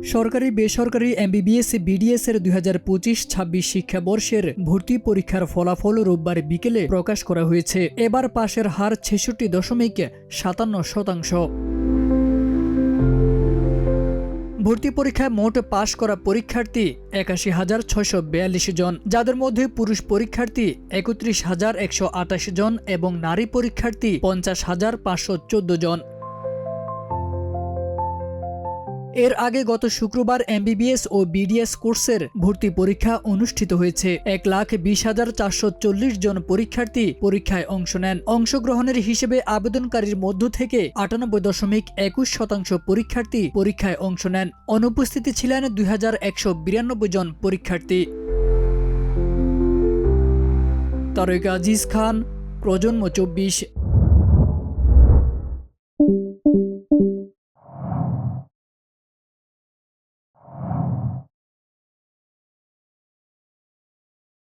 সরকারি বেসরকারি MBBS BDS এর 2025-26 শিক্ষাবর্ষের ভর্তি পরীক্ষার ফলাফল রোববার বিকেলে প্রকাশ করা হয়েছে। এবার পাশের হার 66.57%। ভর্তি পরীক্ষায় মোট পাশ করা পরীক্ষার্থী 81,642 জন, যাদের মধ্যে পুরুষ পরীক্ষার্থী 31,128 জন এবং নারী পরীক্ষার্থী 50,514 জন। এর আগে গত শুক্রবার এমবিবিএস ও বিডিএস কোর্সের ভর্তি পরীক্ষা অনুষ্ঠিত হয়েছে। 1,20,440 জন পরীক্ষার্থী পরীক্ষায় অংশ নেন। অংশগ্রহণের হিসেবে আবেদনকারীর মধ্য থেকে 98.21% পরীক্ষার্থী পরীক্ষায় অংশ নেন। অনুপস্থিতি ছিলেন 2,192 জন পরীক্ষার্থী। তারেক আজিজ খান, প্রজন্ম 24।